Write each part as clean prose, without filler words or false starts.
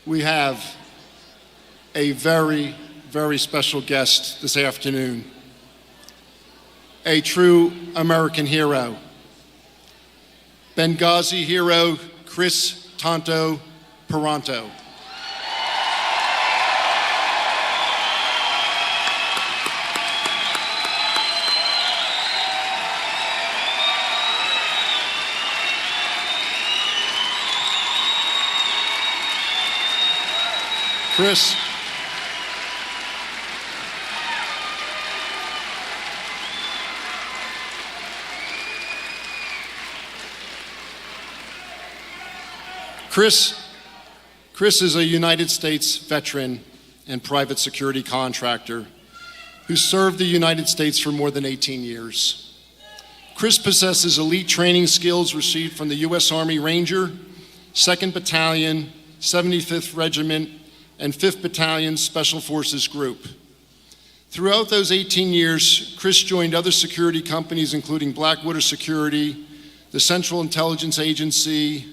we have a very, very special guest this afternoon, a true American hero, Benghazi hero Kris Tonto Paronto. Kris, Kris is a United States veteran and private security contractor who served the United States for more than 18 years. Kris possesses elite training skills received from the U.S. Army Ranger, 2nd Battalion, 75th Regiment, and 5th Battalion Special Forces Group. Throughout those 18 years, Kris joined other security companies including Blackwater Security, the Central Intelligence Agency,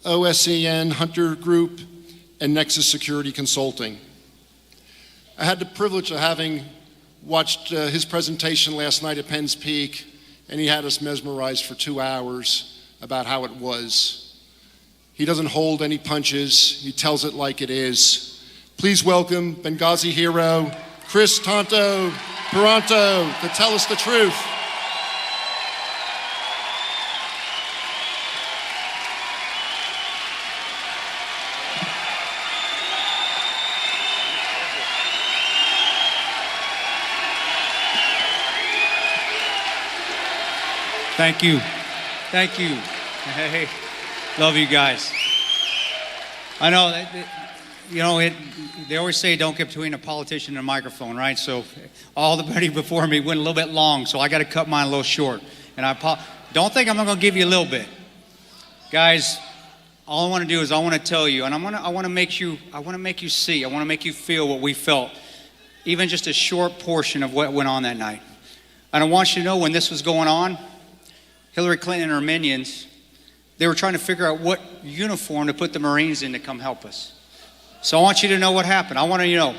OSEN Hunter Group, and Nexus Security Consulting. I had the privilege of having watched his presentation last night at Penn's Peak, and he had us mesmerized for 2 hours about how it was. He doesn't hold any punches, he tells it like it is. Please welcome Benghazi hero, Kris Tonto Paronto, to tell us the truth. Thank you. Thank you. Hey, love you guys. I know that, they always say don't get between a politician and a microphone, right? So all the buddy before me went a little bit long, so I got to cut mine a little short. And don't think I'm not going to give you a little bit. Guys, all I want to do is I want to tell you, and I want to make you see, I want to make you feel what we felt, even just a short portion of what went on that night. And I want you to know when this was going on, Hillary Clinton and her minions, they were trying to figure out what uniform to put the Marines in to come help us. So I want you to know what happened. I want to,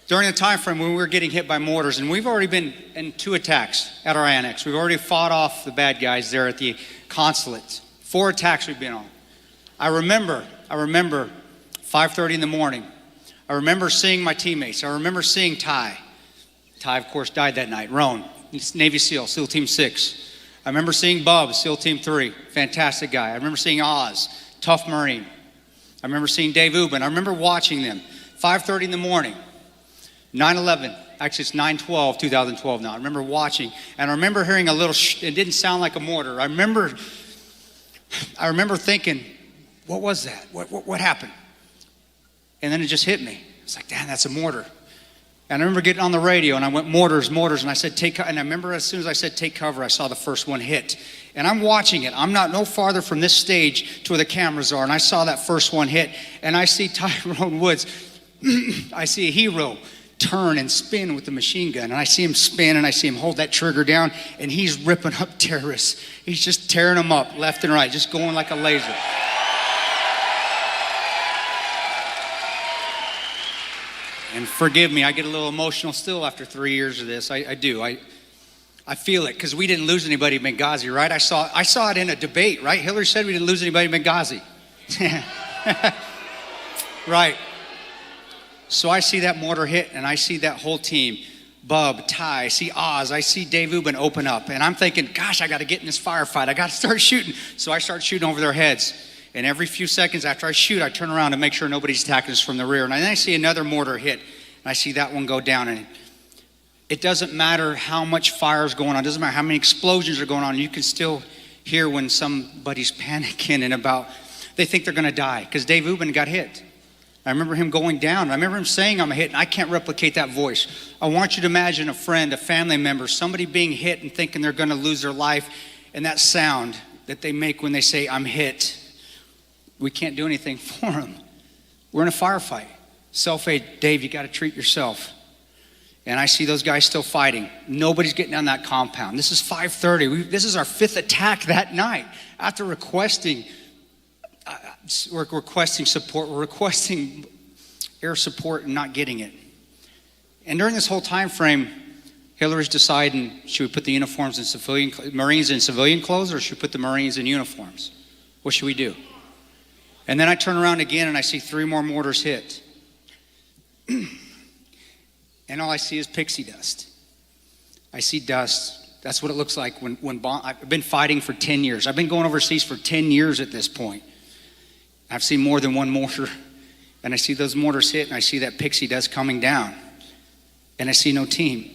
during the time frame when we were getting hit by mortars, and we've already been in 2 attacks at our annex. We've already fought off the bad guys there at the consulate. 4 attacks we've been on. I remember 5:30 in the morning. I remember seeing my teammates. I remember seeing Ty. Ty, of course, died that night. Roan, he's Navy SEAL, SEAL Team 6. I remember seeing Bub, SEAL Team 3, fantastic guy. I remember seeing Oz, tough Marine. I remember seeing Dave Ubben. I remember watching them. 5:30 in the morning, 9/11, actually it's 9/12/2012 now. I remember watching, and I remember hearing a little, it didn't sound like a mortar. I remember thinking, what was that? What happened? And then it just hit me. It's like, damn, that's a mortar. And I remember getting on the radio, and I went, mortars, and I said, and I remember as soon as I said, take cover, I saw the first one hit. And I'm watching it. I'm not no farther from this stage to where the cameras are, and I saw that first one hit, and I see Tyrone Woods, I see a hero turn and spin with the machine gun, and I see him spin, and I see him hold that trigger down, and he's ripping up terrorists. He's just tearing them up left and right, just going like a laser. And forgive me, I get a little emotional still after 3 years of this. I do. I feel it because we didn't lose anybody in Benghazi, right? I saw it in a debate, right? Hillary said we didn't lose anybody in Benghazi. Right. So I see that mortar hit, and I see that whole team. Bub, Ty, I see Oz, I see Dave Ubben open up. And I'm thinking, gosh, I got to get in this firefight. I got to start shooting. So I start shooting over their heads. And every few seconds after I shoot, I turn around to make sure nobody's attacking us from the rear. And then I see another mortar hit, and I see that one go down. And it doesn't matter how much fire is going on. It doesn't matter how many explosions are going on. You can still hear when somebody's panicking and they think they're going to die because Dave Ubben got hit. I remember him going down. I remember him saying, I'm hit, and I can't replicate that voice. I want you to imagine a friend, a family member, somebody being hit and thinking they're going to lose their life, and that sound that they make when they say, I'm hit. We can't do anything for them. We're in a firefight. Self-aid, Dave, you got to treat yourself. And I see those guys still fighting. Nobody's getting on that compound. This is 5:30. This is our 5th attack that night. After requesting, we're requesting support. We're requesting air support and not getting it. And during this whole time frame, Hillary's deciding, should we put the uniforms in Marines in civilian clothes, or should we put the Marines in uniforms? What should we do? And then I turn around again and I see 3 more mortars hit. And all I see is pixie dust. I see dust. That's what it looks like when I've been fighting for 10 years. I've been going overseas for 10 years at this point. I've seen more than one mortar. And I see those mortars hit, and I see that pixie dust coming down. And I see no team.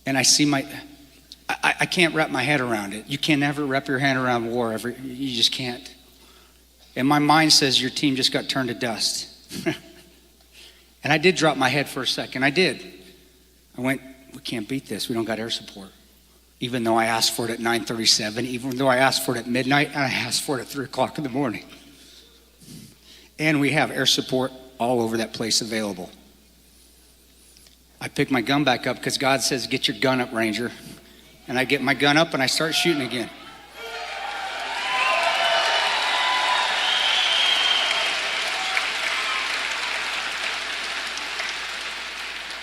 And I see I can't wrap my head around it. You can never wrap your hand around war. You just can't. And my mind says your team just got turned to dust. And I did drop my head for a second. I did. I went, we can't beat this. We don't got air support. Even though I asked for it at 9:37, even though I asked for it at midnight, and I asked for it at 3 o'clock in the morning. And we have air support all over that place available. I pick my gun back up because God says, get your gun up, Ranger. And I get my gun up and I start shooting again.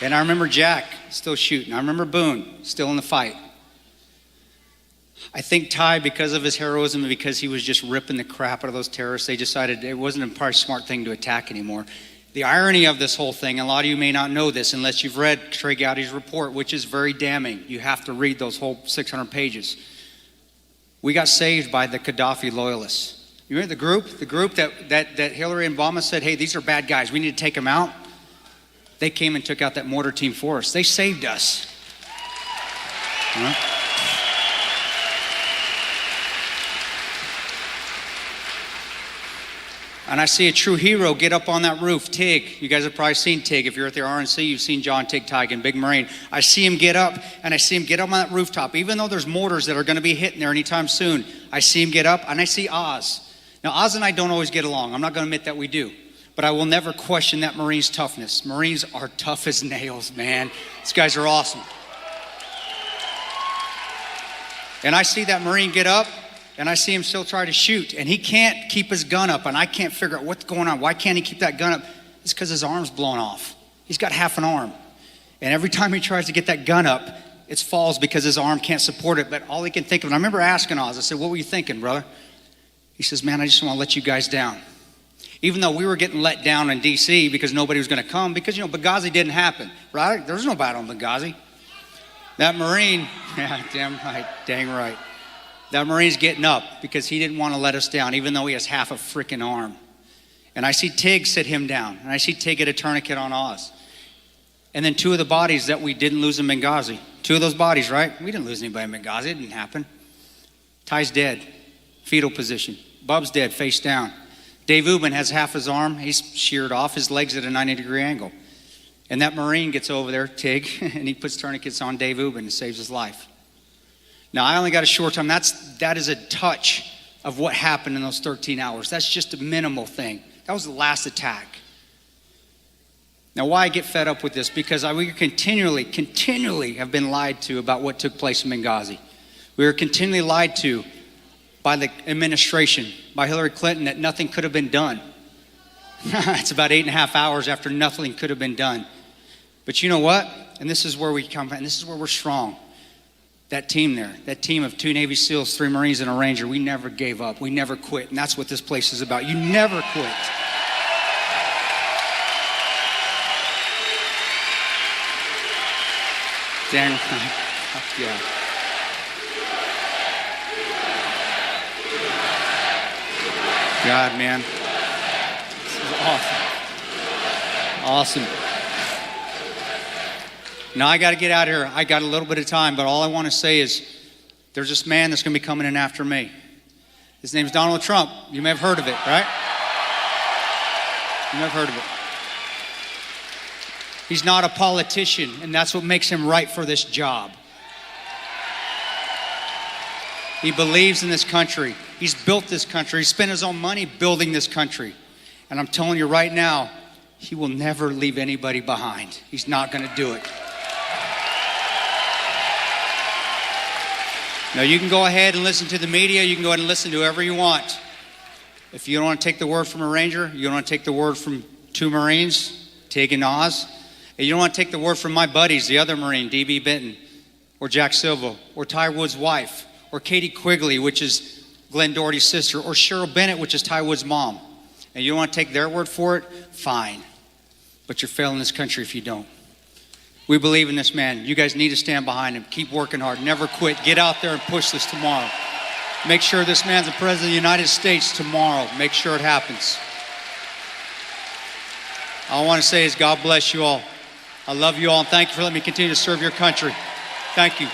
And I remember Jack still shooting. I remember Boone still in the fight. I think Ty, because of his heroism and because he was just ripping the crap out of those terrorists, they decided it wasn't a probably smart thing to attack anymore. The irony of this whole thing, and a lot of you may not know this unless you've read Trey Gowdy's report, which is very damning. You have to read those whole 600 pages. We got saved by the Gaddafi loyalists. You remember the group that Hillary and Obama said, hey, these are bad guys, we need to take them out? They came and took out that mortar team for us. They saved us. Huh? And I see a true hero get up on that roof, Tig. You guys have probably seen Tig. If you're at the RNC, you've seen John Tig Tigan, big Marine. I see him get up, and I see him get up on that rooftop. Even though there's mortars that are going to be hitting there anytime soon, I see him get up, and I see Oz. Now, Oz and I don't always get along. I'm not going to admit that we do. But I will never question that Marine's toughness. Marines are tough as nails, man. These guys are awesome. And I see that Marine get up, and I see him still try to shoot, and he can't keep his gun up, and I can't figure out what's going on. Why can't he keep that gun up? It's because his arm's blown off. He's got half an arm. And every time he tries to get that gun up, it falls because his arm can't support it. But all he can think of, and I remember asking Oz, I said, what were you thinking, brother? He says, man, I just want to let you guys down. Even though we were getting let down in D.C. because nobody was going to come, because, Benghazi didn't happen, right? There was no battle in Benghazi. That Marine, yeah, damn right, dang right. That Marine's getting up because he didn't want to let us down, even though he has half a freaking arm. And I see Tig sit him down, and I see Tig get a tourniquet on Oz. And then 2 of the bodies that we didn't lose in Benghazi. 2 of those bodies, right? We didn't lose anybody in Benghazi. It didn't happen. Ty's dead, fetal position. Bub's dead, face down. Dave Ubin has half his arm. He's sheared off. His leg's at a 90-degree angle. And that Marine gets over there, Tig, and he puts tourniquets on Dave Ubin and saves his life. Now, I only got a short time. That is a touch of what happened in those 13 hours. That's just a minimal thing. That was the last attack. Now, why I get fed up with this? Because we continually have been lied to about what took place in Benghazi. We were continually lied to by the administration, by Hillary Clinton, that nothing could have been done. It's about 8.5 hours after nothing could have been done. But you know what? And this is where we come from, and this is where we're strong. That team there, that team of 2 Navy SEALs, 3 Marines, and a Ranger, we never gave up. We never quit. And that's what this place is about. You never quit. Dang. Yeah. God, man. This is awesome. Awesome. Now, I got to get out of here. I got a little bit of time, but all I want to say is there's this man that's going to be coming in after me. His name's Donald Trump. You may have heard of it, right? You may have heard of it. He's not a politician, and that's what makes him right for this job. He believes in this country. He's built this country. He spent his own money building this country. And I'm telling you right now, he will never leave anybody behind. He's not going to do it. Now, you can go ahead and listen to the media. You can go ahead and listen to whoever you want. If you don't want to take the word from a Ranger, you don't want to take the word from 2 Marines, Tig and Oz, and you don't want to take the word from my buddies, the other Marine, D.B. Benton, or Jack Silva, or Ty Wood's wife, or Katie Quigley, which is Glenn Doherty's sister, or Cheryl Bennett, which is Ty Wood's mom, and you don't want to take their word for it, fine. But you're failing this country if you don't. We believe in this man. You guys need to stand behind him. Keep working hard. Never quit. Get out there and push this tomorrow. Make sure this man's the President of the United States tomorrow. Make sure it happens. All I want to say is God bless you all. I love you all, and thank you for letting me continue to serve your country. Thank you.